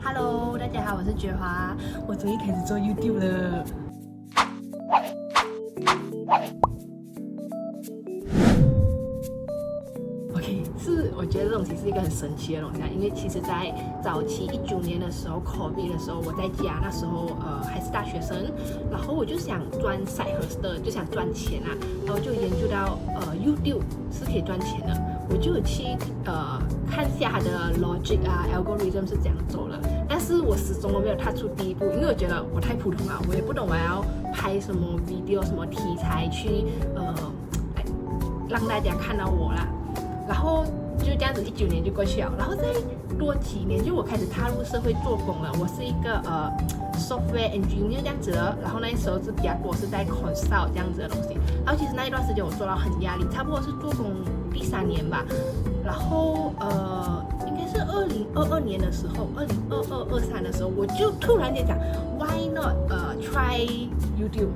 Hello， 大家好，我是觉华，我终于开始做 YouTube 了。OK， 我觉得这东西是一个很神奇的东西，因为其实在早期19年的时候 ，COVID 的时候，我在家那时候还是大学生，然后我就想赚 side hustle， 就想赚钱啊，然后就研究到YouTube 是可以赚钱的，我就有去看一下它的 logic 啊 algorithm 是怎样走的，但是我始终都没有踏出第一步，因为我觉得我太普通了，我也不懂我要拍什么 video 什么题材去让大家看到我啦。然后就这样子19年就过去了，然后再多几年就我开始踏入社会做工了。我是一个software engineer 这样子的，然后那时候是比较多是在 consult 这样子的东西。然后其实那一段时间我做到很压力，差不多是做工第3年吧。然后应该是2022年的时候，2022、23的时候，我就突然间讲 ，Why not try YouTube？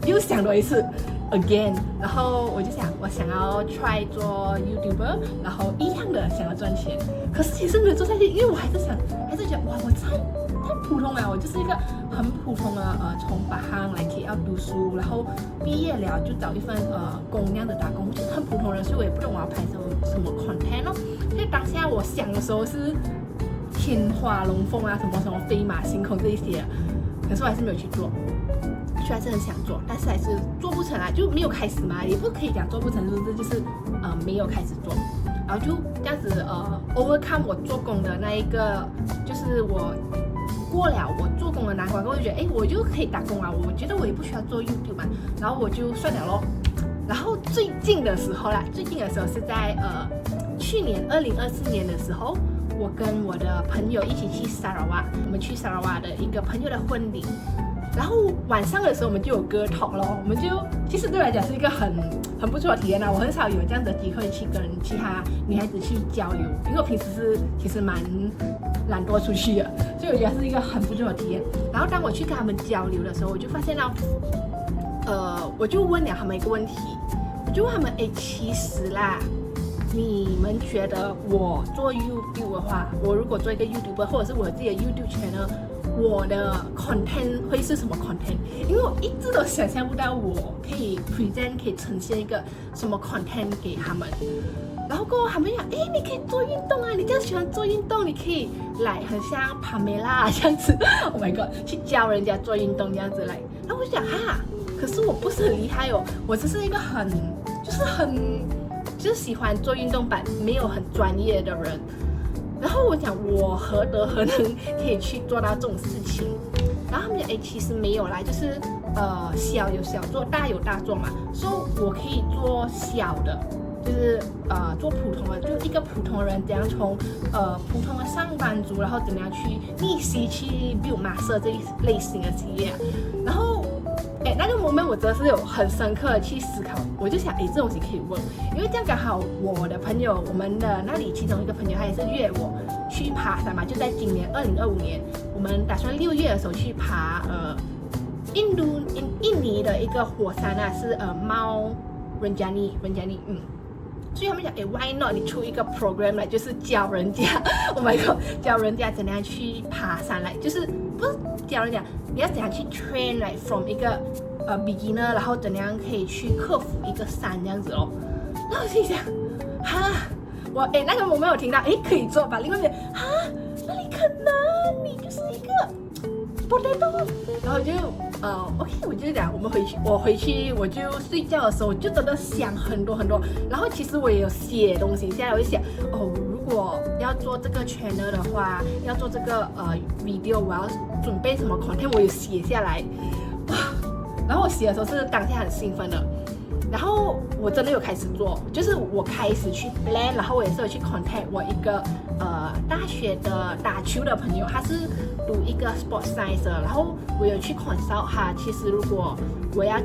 又想多一次。again， 然后我就想，我想要 try 做 YouTuber， 然后一样的想要赚钱，可是其实没有做下去，因为我还是觉得哇，我太普通了，我就是一个很普通的从巴行来 KL 读书，然后毕业了就找一份工那样的打工，就是很普通人，所以我也不懂我要拍什么 content 哦。所以当下我想的时候是天花龙凤啊，什么飞马行空这一些，可是我还是没有去做。虽然是很想做，但是还是做不成啊，就没有开始嘛，也不可以讲做不成，就是没有开始做，然后就这样子overcome 我做工的那一个，就是我过了我做工的难关，我就觉得我就可以打工啊，我觉得我也不需要做 YouTube 嘛，然后我就算了咯。然后最近的时候是在去年2024年的时候，我跟我的朋友一起去沙拉瓦，我们去沙拉瓦的一个朋友的婚礼。然后晚上的时候我们就有歌talk咯，我们就其实对我来讲是一个很不错的体验啦。我很少有这样的机会去跟其他女孩子去交流，因为我平时其实蛮懒惰出去的，所以我觉得是一个很不错的体验。然后当我去跟他们交流的时候，我就发现到，我就问了他们一个问题，我就问他们，其实啦，你们觉得我做 YouTube 的话，我如果做一个 YouTuber， 或者是我自己的 YouTube channel，我的 content 会是什么 content？ 因为我一直都想象不到我可以 present 可以呈现一个什么 content 给他们。然后过后他们讲，你可以做运动啊，你这样喜欢做运动，你可以来很像帕梅拉这样子 ，Oh my god， 去教人家做运动这样子来。然后我就想可是我不是很厉害哦，我只是一个就是喜欢做运动版，没有很专业的人。然后我讲我何德何能可以去做到这种事情？然后他们讲其实没有啦，就是小有小做，大有大做嘛。所以我可以做小的，就是做普通的，就一个普通人怎样从普通的上班族，然后怎么样去逆袭去 build master 这一类型的企业。然后那个 moment 我真的是有很深刻的去思考，我就想这东西可以问，因为这样刚好我的朋友，我们的那里其中一个朋友他也是约我去爬山嘛，就在今年2025年，我们打算6月的时候去爬印尼的一个火山啊，是Mount Rinjani，所以他们讲why not 你出一个 program 来，就是教人家，Oh my god， 教人家怎样去爬山来，就是不是教人家，你要怎样去 train 来 from 一个beginner， 然后怎样可以去克服一个山这样子咯。然后我心想，我那个我没有听到，可以做吧？另外一边哪里可能？你就是一个 potato。然后就OK， 我就讲我回去我就睡觉的时候，我就真的想很多。然后其实我也有写东西下来，我就想如果要做这个 channel 的话，要做这个video， 我要准备什么 content， 我有写下来。然后我写的时候是当下很兴奋的。然后我真的有开始做，就是我开始去 plan， 然后我也是有去 contact 我一个大学的打球的朋友，他是读一个 sport science 的，然后我有去 consult 他。其实如果我要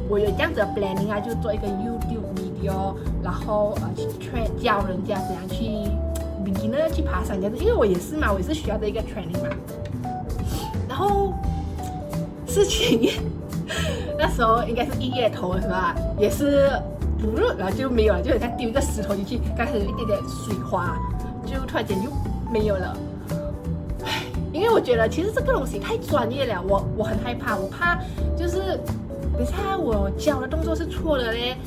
我有这样子的 planning 啊，就做一个 YouTube video， 然后去 train 教人家怎样去 beginner 去爬山这样子，因为我也是嘛，我也是需要的一个 training 嘛。然后事情那时候应该是1月头是吧？也是不热，然后就没有了，就好像丢一个石头进去，刚开始有一点点水花，就突然间就没有了。我觉得其实这个东西太专业了，我很害怕，我怕就是等下我教的动作是错的嘞，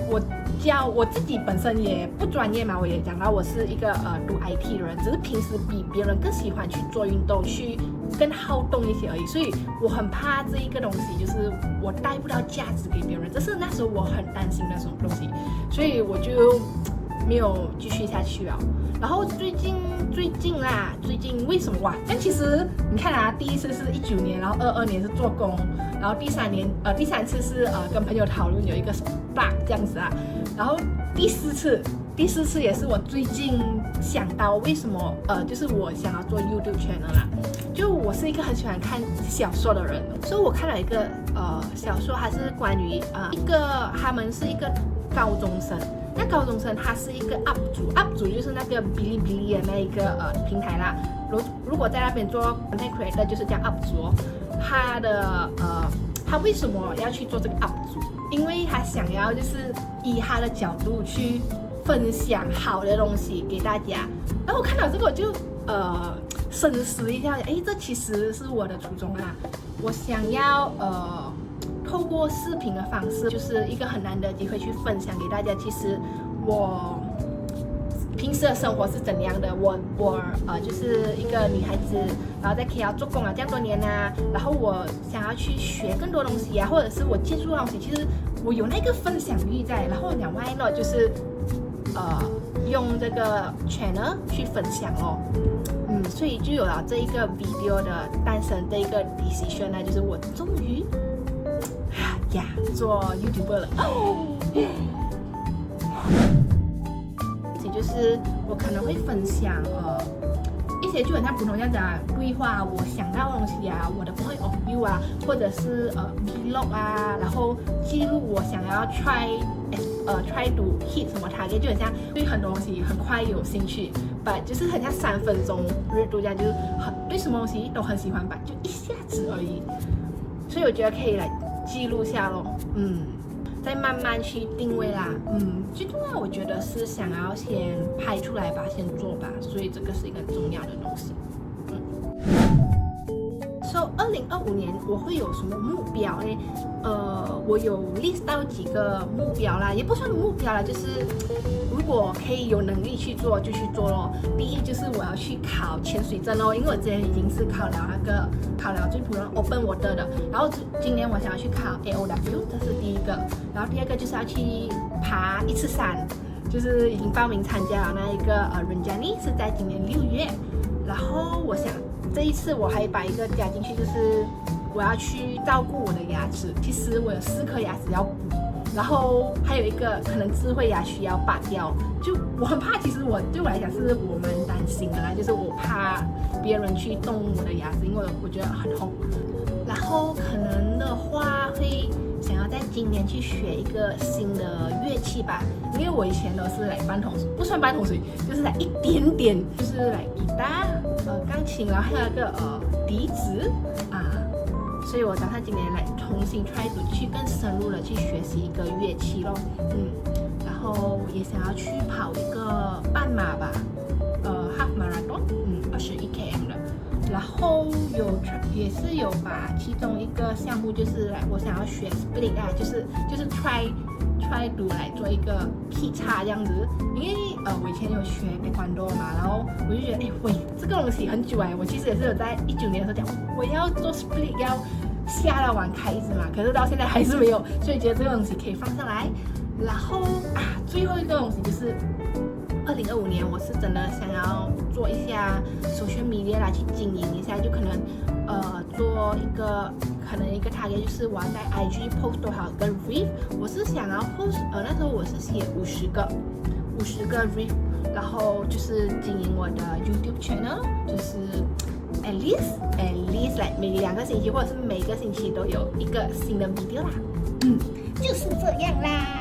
我教我自己本身也不专业嘛，我也讲到我是一个读 IT 的人，只是平时比别人更喜欢去做运动，去更好动一些而已，所以我很怕这一个东西就是我带不到价值给别人，这是那时候我很担心的什么东西，所以我就没有继续下去了。然后最近为什么哇？但其实你看啊，第一次是19年，然后22年是做工，然后第三次是跟朋友讨论有一个 spark 这样子啊，然后第四次也是我最近想到为什么就是我想要做 YouTube channel 啦。就我是一个很喜欢看小说的人，所以我看了一个小说，它是关于他们是一个高中生。那高中生他是一个 UP 主就是那个哔哩哔哩的那一个平台啦。如果在那边做 content creator 就是叫 UP 主哦。他为什么要去做这个 UP 主？因为他想要就是以他的角度去分享好的东西给大家。然后我看到这个我就深思一下，这其实是我的初衷啦。我想要透过视频的方式，就是一个很难得的机会去分享给大家。其实我平时的生活是怎样的？我就是一个女孩子，然后在 KL 做工了这样多年啊，然后我想要去学更多东西啊，或者是我接触的东西，其实我有那个分享欲在。然后两外呢，就是用这个 channel 去分享哦。所以就有了这一个 video 的诞生的一个 decision 呢，就是我终于做 YouTuber 了。就是我可能会分享一些就很像普通这样子啊，规划我想到的东西啊，我的 point of view 啊，或者是vlog 啊，然后记录我想要 try to hit 什么 target， 就很像对很多东西很快有兴趣，but 就是很像3分钟热度这样，就是对什么东西都很喜欢吧，就一下子而已。所以我觉得可以来记录下咯，再慢慢去定位啦，最重要我觉得是想要先拍出来吧，先做吧，所以这个是一个很重要的东西。So 2025年我会有什么目标呢？我有 list 到几个目标啦，也不算目标啦，就是如果可以有能力去做就去做咯。第一就是我要去考潜水证哦，因为我之前已经是考了最普通 Open Water 的，然后今年我想要去考 AOW， 这是第一个。然后第二个就是要去爬一次山，就是已经报名参加了那一个Rinjani，是在今年6月。然后我想这一次我还把一个加进去，就是我要去照顾我的牙齿。其实我有4颗牙齿要补，然后还有一个可能智慧牙需要拔掉。就我很怕，其实对我来讲是我蛮担心的啦，就是我怕别人去动我的牙齿，因为我觉得很痛。然后可能的话会想要在今年去学一个新的乐器吧，因为我以前都是来半桶水，不算半桶水，就是来一点点，就是来吉他、钢琴，然后还有一个笛子啊，所以我打算今年来重新 try to 去更深入的去学习一个乐器咯，然后也想要去跑一个半马吧，half marathon， 21 km 的。然后也是有把其中一个项目就是我想要学 split 啊，就是 try to 来做一个劈叉这样子，因为我以前有学 taekwondo 嘛，然后我就觉得这个东西很久我其实也是有在19年的时候讲我要做 split， 要下到碗开始嘛，可是到现在还是没有，所以觉得这个东西可以放上来。然后最后一个东西就是2025年我是真的想要做一下social media啦，去经营一下，就可能做一个target，就是我要在 IG post 多少个 reel， 我是想要 post， 那时候我是写50个 reel， 然后就是经营我的 YouTube channel， 就是 at least like 每2个星期或者是每个星期都有一个新的 video 啦，就是这样啦。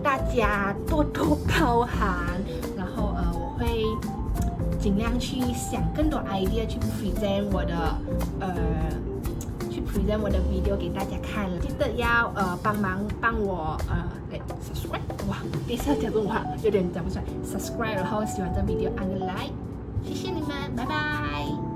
大家多多包涵，然后我会尽量去想更多 idea 去 present 我的 video 给大家看。记得要帮我subscribe subscribe， 哇，第一次讲这种话有点讲不出来，subscribe，然后喜欢这 video 按个 like，谢谢你们，拜拜。